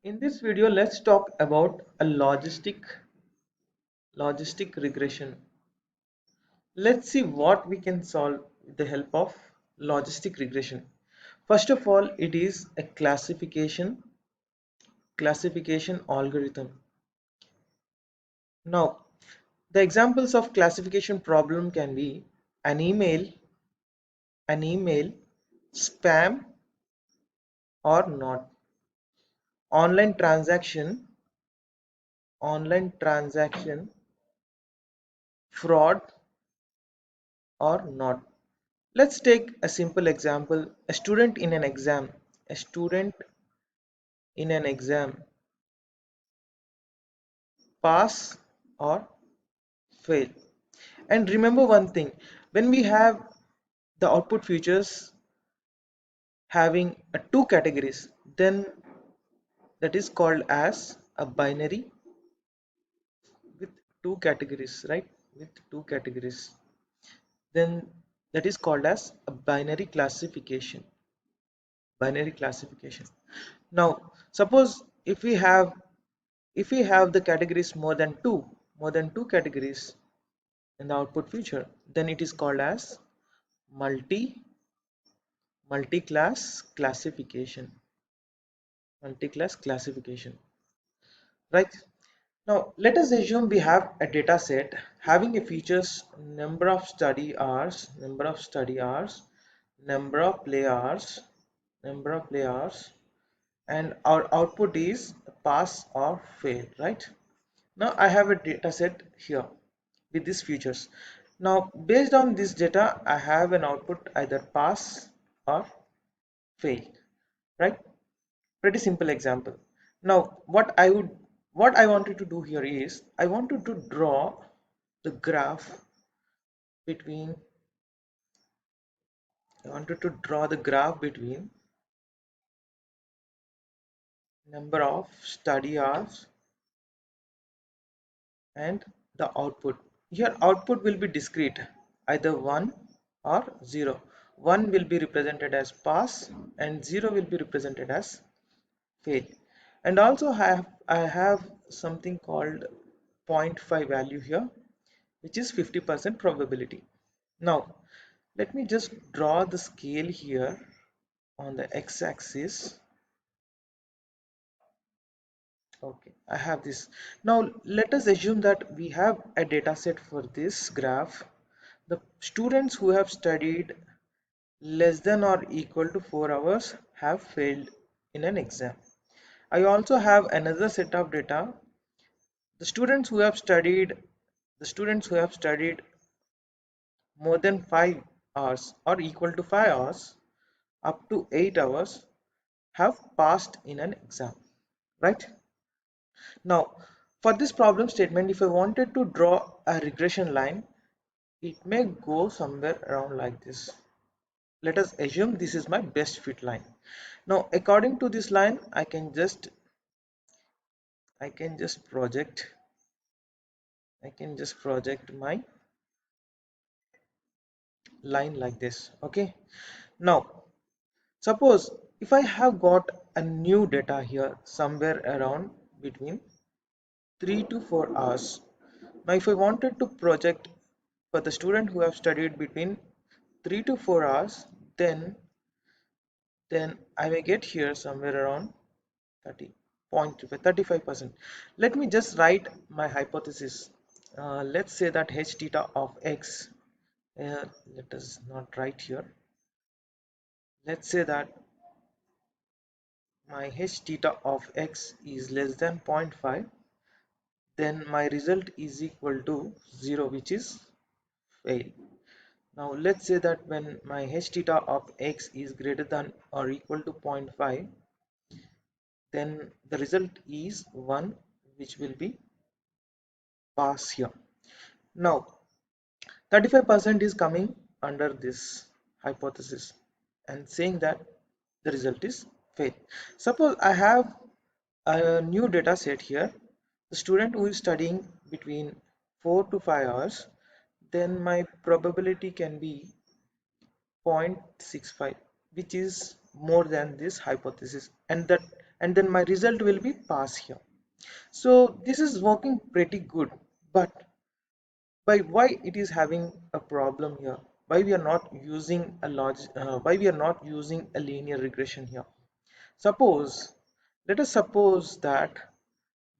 In this video, let's talk about a logistic regression. Let's see what we can solve with the help of logistic regression. First of all, it is a classification algorithm. Now, the examples of classification problem can be an email, spam or not, online transaction, online transaction, fraud or not. Let's take a simple example. A student in an exam. A student in an exam. Pass or fail. And remember one thing. When we have the output features having two categories, then that is called as a binary with two categories, right? With two categories. Then that is called as a binary classification. Binary classification. Now, suppose if we have the categories more than two categories in the output feature, then it is called as multi multi-class classification. Multi-class classification. Right? Now let us assume we have a data set having a features number of play hours, and our output is pass or fail, right? Now I have a data set here with these features. Now based on this data, I have an output either pass or fail, right? Pretty simple example. Now what I wanted to do here is I wanted to draw the graph between number of study hours and the output. Here output will be discrete, either 1 or 0. 1 will be represented as pass and 0 will be represented as fail. And also I have something called 0.5 value here, which is 50% probability. Now let me just draw the scale here on the x-axis. Okay, I have this. Now let us assume that we have a data set for this graph. The students who have studied less than or equal to 4 hours have failed in an exam. I also have another set of data. The students who have studied more than 5 hours or equal to 5 hours up to 8 hours have passed in an exam, right? Now, for this problem statement, if I wanted to draw a regression line, it may go somewhere around like this. Let us assume this is my best fit line. Now, according to this line, I can just project my line like this. Okay. Now, suppose if I have got a new data here somewhere around between 3 to 4 hours. Now, if I wanted to project for the student who have studied between 3 to 4 hours, then I may get here somewhere around 35%. Let me just write my hypothesis. Let's say that h theta of x, let us not write here. Let's say that my h theta of x is less than zero point 0.5, then my result is equal to 0, which is fail. Now let's say that when my h theta of x is greater than or equal to zero point 0.5, then the result is 1, which will be pass here. Now 35% is coming under this hypothesis and saying that the result is fail. Suppose I have a new data set here, the student who is studying between 4 to 5 hours, then my probability can be 0.65, which is more than this hypothesis, and that and then my result will be pass here. So this is working pretty good, but by why it is having a problem here, why we are not using a why we are not using a linear regression here. Suppose, let us suppose that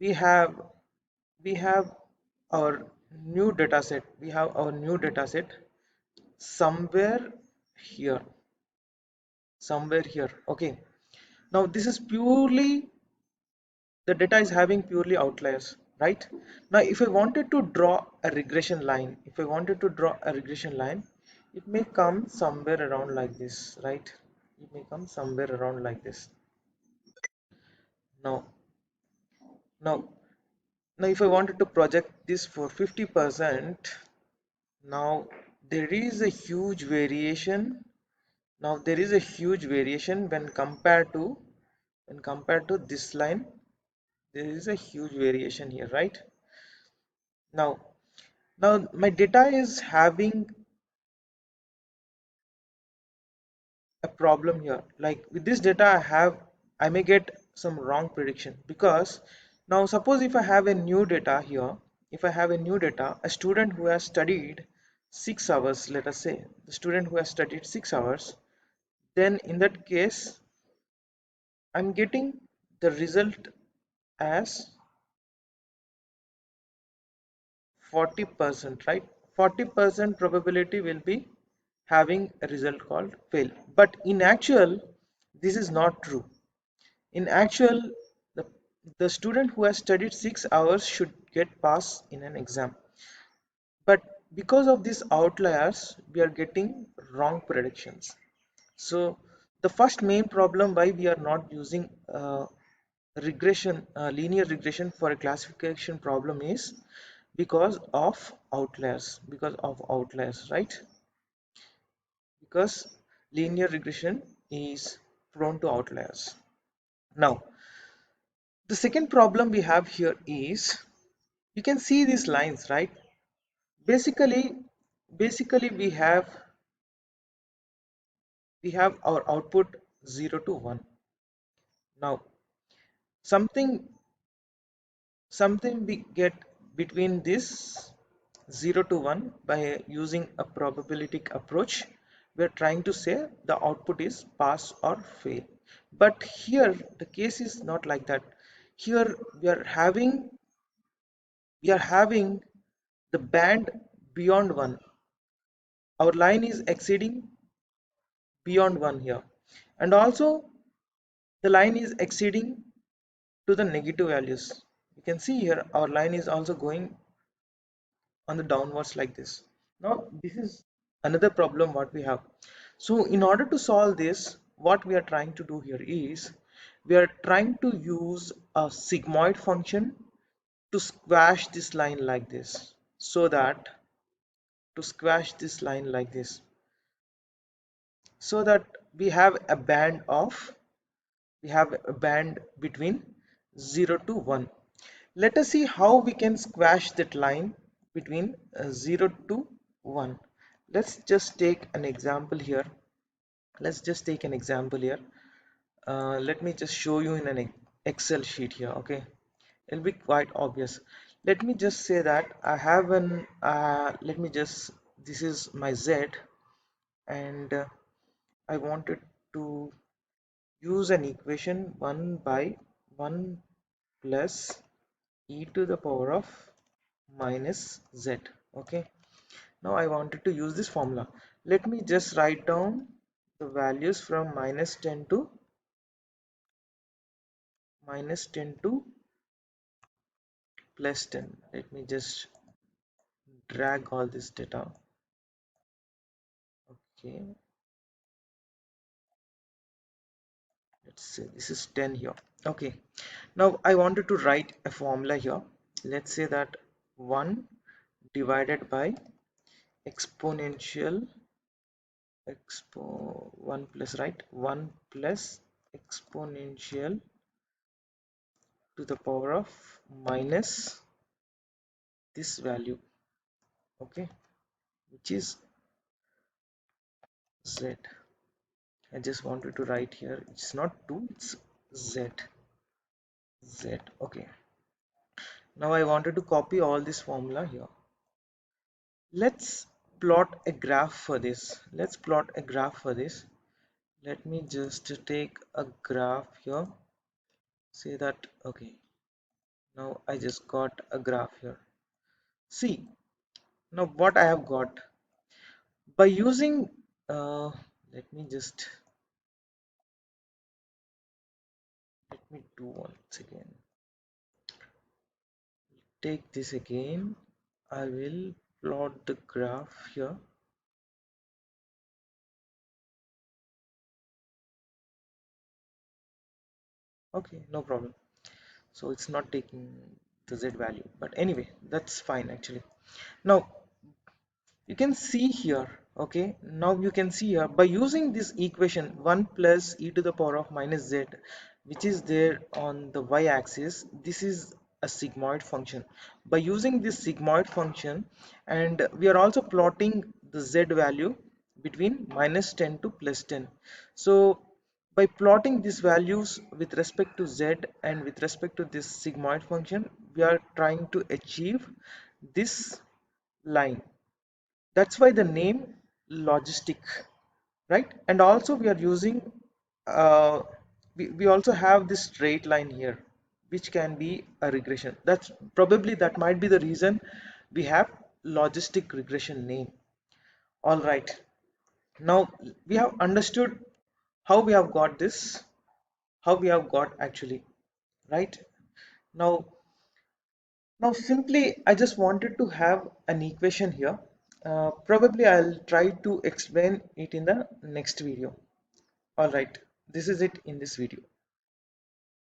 we have we have our new data set, somewhere here, okay. Now this is purely, the data is having purely outliers, right? Now if I wanted to draw a regression line, it may come somewhere around like this, right? It may come somewhere around like this. Now now now if I wanted to project this for 50%, now there is a huge variation. Now there is a huge variation when compared to this line. There is a huge variation here, right? Now now my data is having a problem here. Like with this data I may get some wrong prediction, because now suppose if I have a new data here, a student who has studied 6 hours, let us say the student who has studied 6 hours, then in that case I'm getting the result as 40%, right? 40% probability will be having a result called fail. But in actual, this is not true. In actual, the, the student who has studied 6 hours should get pass in an exam. But because of these outliers, we are getting wrong predictions. So the first main problem why we are not using linear regression for a classification problem is because of outliers, right? Because linear regression is prone to outliers. Now, the second problem we have here is, you can see these lines, right? Basically basically we have our output 0 to 1. Now something we get between this 0 to 1 by using a probabilistic approach. We're trying to say the output is pass or fail, but here the case is not like that. Here we are having the band beyond 1. Our line is exceeding beyond 1 here, and also the line is exceeding to the negative values. You can see here our line is also going on the downwards like this. Now this is another problem what we have. So in order to solve this, what we are trying to do here is, we are trying to use a sigmoid function to squash this line like this, so that to squash this line like this so that we have a band between 0 to 1. Let us see how we can squash that line between 0 to 1. Let's just take an example here. Let me just show you in an Excel sheet here, okay? It'll be quite obvious. Let me just say that I have an this is my Z, and I wanted to use an equation 1 by 1 plus e to the power of minus z. Okay, now I wanted to use this formula. Let me just write down the values from minus 10 to plus 10. Let me just drag all this data. Okay, let's say this is 10 here. Okay, now I wanted to write a formula here. Let's say that 1 divided by exponential 1 plus, right, 1 plus exponential to the power of minus this value, okay, which is z. I just wanted to write here, it's not 2, it's z. Z. Okay, now I wanted to copy all this formula here. Let's plot a graph for this. Let's plot a graph for this. Let me just take a graph here. Say that, okay. Now I just got a graph here. See, now what I have got by using, let me just, let me do once again. Take this again. I will plot the graph here. Okay, no problem. So it's not taking the Z value, but anyway, that's fine actually. Now you can see here, okay, now you can see here by using this equation 1 plus e to the power of minus z, which is there on the y-axis. This is a sigmoid function. By using this sigmoid function, and we are also plotting the z value between minus 10 to plus 10. So by plotting these values with respect to z and with respect to this sigmoid function, we are trying to achieve this line. That's why the name logistic, right? And also we are using, we also have this straight line here, which can be a regression. That's probably, that might be the reason we have logistic regression name. All right, now we have understood how we have got this, how we have got actually, right? Now, simply, I just wanted to have an equation here. Probably I'll try to explain it in the next video. Alright, this is it in this video.